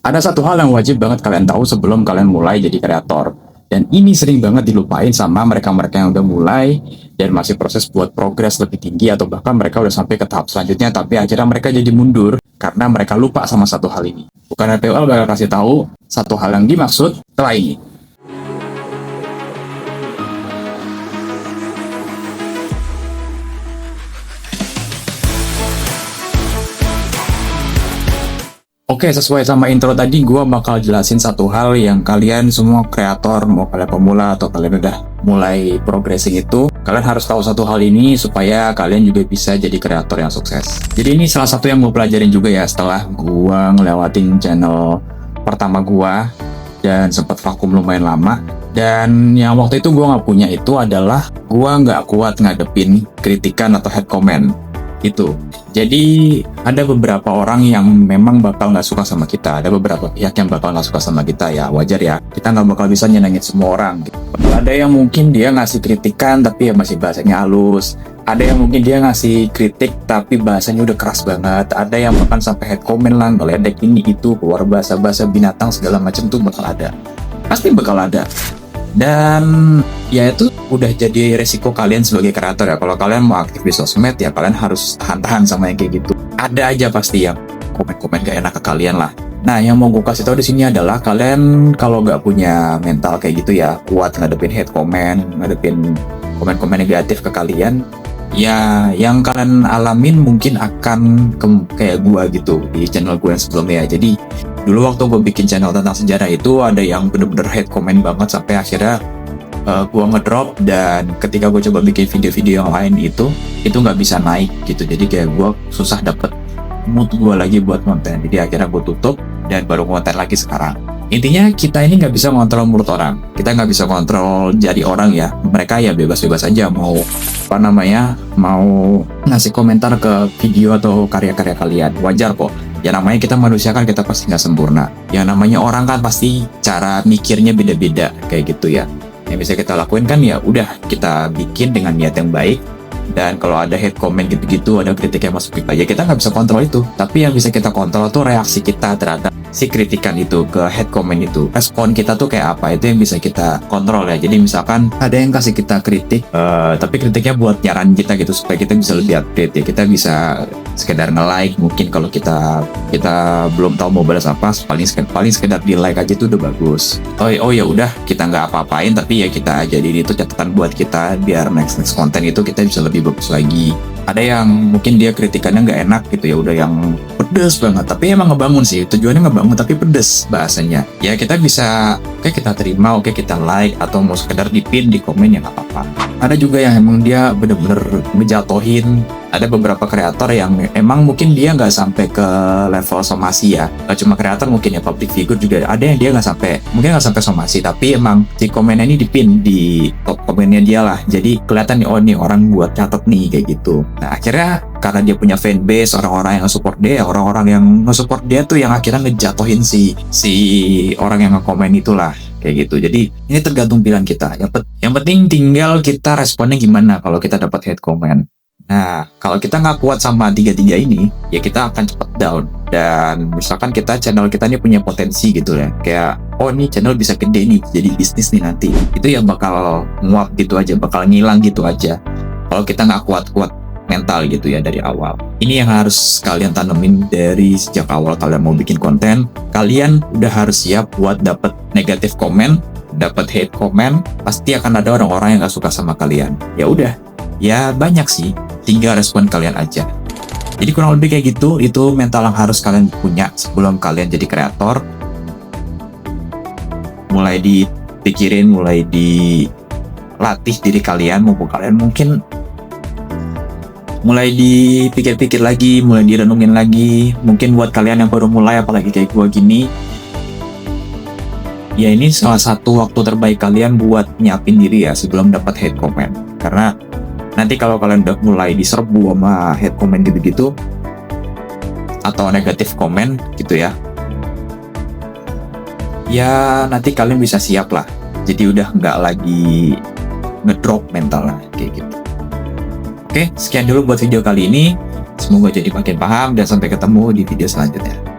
Ada satu hal yang wajib banget kalian tahu sebelum kalian mulai jadi kreator. Dan ini sering banget dilupain sama mereka-mereka yang udah mulai dan masih proses buat progres lebih tinggi atau bahkan mereka udah sampai ke tahap selanjutnya tapi akhirnya mereka jadi mundur karena mereka lupa sama satu hal ini. Bukan RPOL bakal kasih tahu satu hal yang dimaksud setelah ini. Oke, sesuai sama intro tadi, gue bakal jelasin satu hal yang kalian semua kreator, mau kalian pemula atau kalian udah mulai progressing itu, kalian harus tahu satu hal ini supaya kalian juga bisa jadi kreator yang sukses. Jadi ini salah satu yang gue pelajarin juga ya setelah gue ngelewatin channel pertama gue dan sempat vakum lumayan lama. Dan yang waktu itu gue nggak punya itu adalah gue nggak kuat ngadepin kritikan atau head comment. Itu. Jadi ada beberapa orang yang memang bakal nggak suka sama kita, ada beberapa pihak yang bakal nggak suka sama kita, ya wajar ya, kita nggak bakal bisa nyenengin semua orang gitu. Ada yang mungkin dia ngasih kritikan tapi ya masih bahasanya halus, ada yang mungkin dia ngasih kritik tapi bahasanya udah keras banget, ada yang bahkan sampai head comment lah, ngeledek ini itu, keluar bahasa-bahasa binatang segala macam tuh bakal ada, pasti bakal ada. Dan ya itu udah jadi resiko kalian sebagai kreator ya. Kalau kalian mau aktif di sosmed ya kalian harus tahan-tahan sama yang kayak gitu. Ada aja pasti yang komen-komen gak enak ke kalian lah. Nah, yang mau gue kasih tahu di sini adalah kalian kalau gak punya mental kayak gitu ya, kuat ngadepin hate comment, ngadepin komen-komen negatif ke kalian, ya yang kalian alamin mungkin akan kayak gue gitu di channel gue yang sebelumnya. Jadi dulu waktu gue bikin channel tentang sejarah itu ada yang bener-bener hate comment banget sampai akhirnya gue ngedrop, dan ketika gue coba bikin video-video yang lain itu nggak bisa naik gitu. Jadi kayak gue susah dapet mood gue lagi buat konten, jadi akhirnya gue tutup dan baru konten lagi sekarang. Intinya kita ini nggak bisa ngontrol mulut orang, kita nggak bisa kontrol jari orang ya. Mereka ya bebas-bebas aja mau mau ngasih komentar ke video atau karya-karya kalian, wajar kok. Ya namanya kita manusia kan, kita pasti nggak sempurna. Ya namanya orang kan pasti cara mikirnya beda-beda kayak gitu ya. Yang bisa kita lakuin kan ya udah kita bikin dengan niat yang baik. Dan kalau ada hate comment gitu-gitu, ada kritik yang masuk kita, ya kita nggak bisa kontrol itu. Tapi yang bisa kita kontrol tuh reaksi kita terhadap si kritikan itu, ke hate comment itu. Respon kita tuh kayak apa, itu yang bisa kita kontrol ya. Jadi misalkan ada yang kasih kita kritik, tapi kritiknya buat nyaran kita gitu, supaya kita bisa lebih update ya. Kita bisa sekedar nge-like, mungkin kalau kita belum tahu mau balas apa, paling sekedar di like aja tuh udah bagus. Oh ya udah, kita nggak apa-apain, tapi ya kita jadi itu catatan buat kita biar next konten itu kita bisa lebih bagus lagi. Ada yang mungkin dia kritikannya nggak enak gitu ya, udah yang pedes banget, tapi emang ngebangun sih, tujuannya ngebangun tapi pedes bahasanya. Ya kita bisa, oke kita terima, oke kita like, atau mau sekedar di pin, di komen ya nggak apa-apa. Ada juga yang emang dia bener-bener ngejatohin. Ada beberapa kreator yang emang mungkin dia nggak sampai ke level somasi ya, gak cuma kreator, mungkin ya public figure juga ada yang dia mungkin nggak sampai somasi, tapi emang si komennya ini dipin di top komennya dia lah, jadi kelihatan nih, oh nih orang buat catat nih kayak gitu. Nah akhirnya karena dia punya fanbase, orang-orang yang nge-support dia, orang-orang yang nge-support dia tuh yang akhirnya ngejatohin si orang yang nge-komen itulah kayak gitu. Jadi ini tergantung pilihan kita. Yang penting tinggal kita responnya gimana kalau kita dapat hate comment. Nah, kalau kita nggak kuat sama tiga-tiga ini, ya kita akan cepet down. Dan misalkan channel kita ini punya potensi gitu ya, kayak oh ini channel bisa gede nih, jadi bisnis nih nanti, itu ya bakal nguap gitu aja, bakal ngilang gitu aja kalau kita nggak kuat mental gitu ya dari awal. Ini yang harus kalian tanemin dari sejak awal kalian mau bikin konten. Kalian udah harus siap buat dapet negatif komen, dapet hate comment. Pasti akan ada orang-orang yang nggak suka sama kalian. Ya udah, ya banyak sih, tinggal respon kalian aja. Jadi kurang lebih kayak gitu, itu mental yang harus kalian punya sebelum kalian jadi kreator. Mulai dipikirin, mulai dilatih diri kalian, mumpung kalian mungkin mulai dipikir-pikir lagi, mulai direnungin lagi. Mungkin buat kalian yang baru mulai, apalagi kayak gue gini, ya ini salah satu waktu terbaik kalian buat nyiapin diri ya sebelum dapat hate comment. Karena nanti kalau kalian udah mulai diserbu sama hate comment gitu-gitu atau negatif comment gitu ya, ya nanti kalian bisa siap lah. Jadi udah nggak lagi ngedrop mentalnya kayak gitu. Oke, sekian dulu buat video kali ini. Semoga jadi makin paham dan sampai ketemu di video selanjutnya.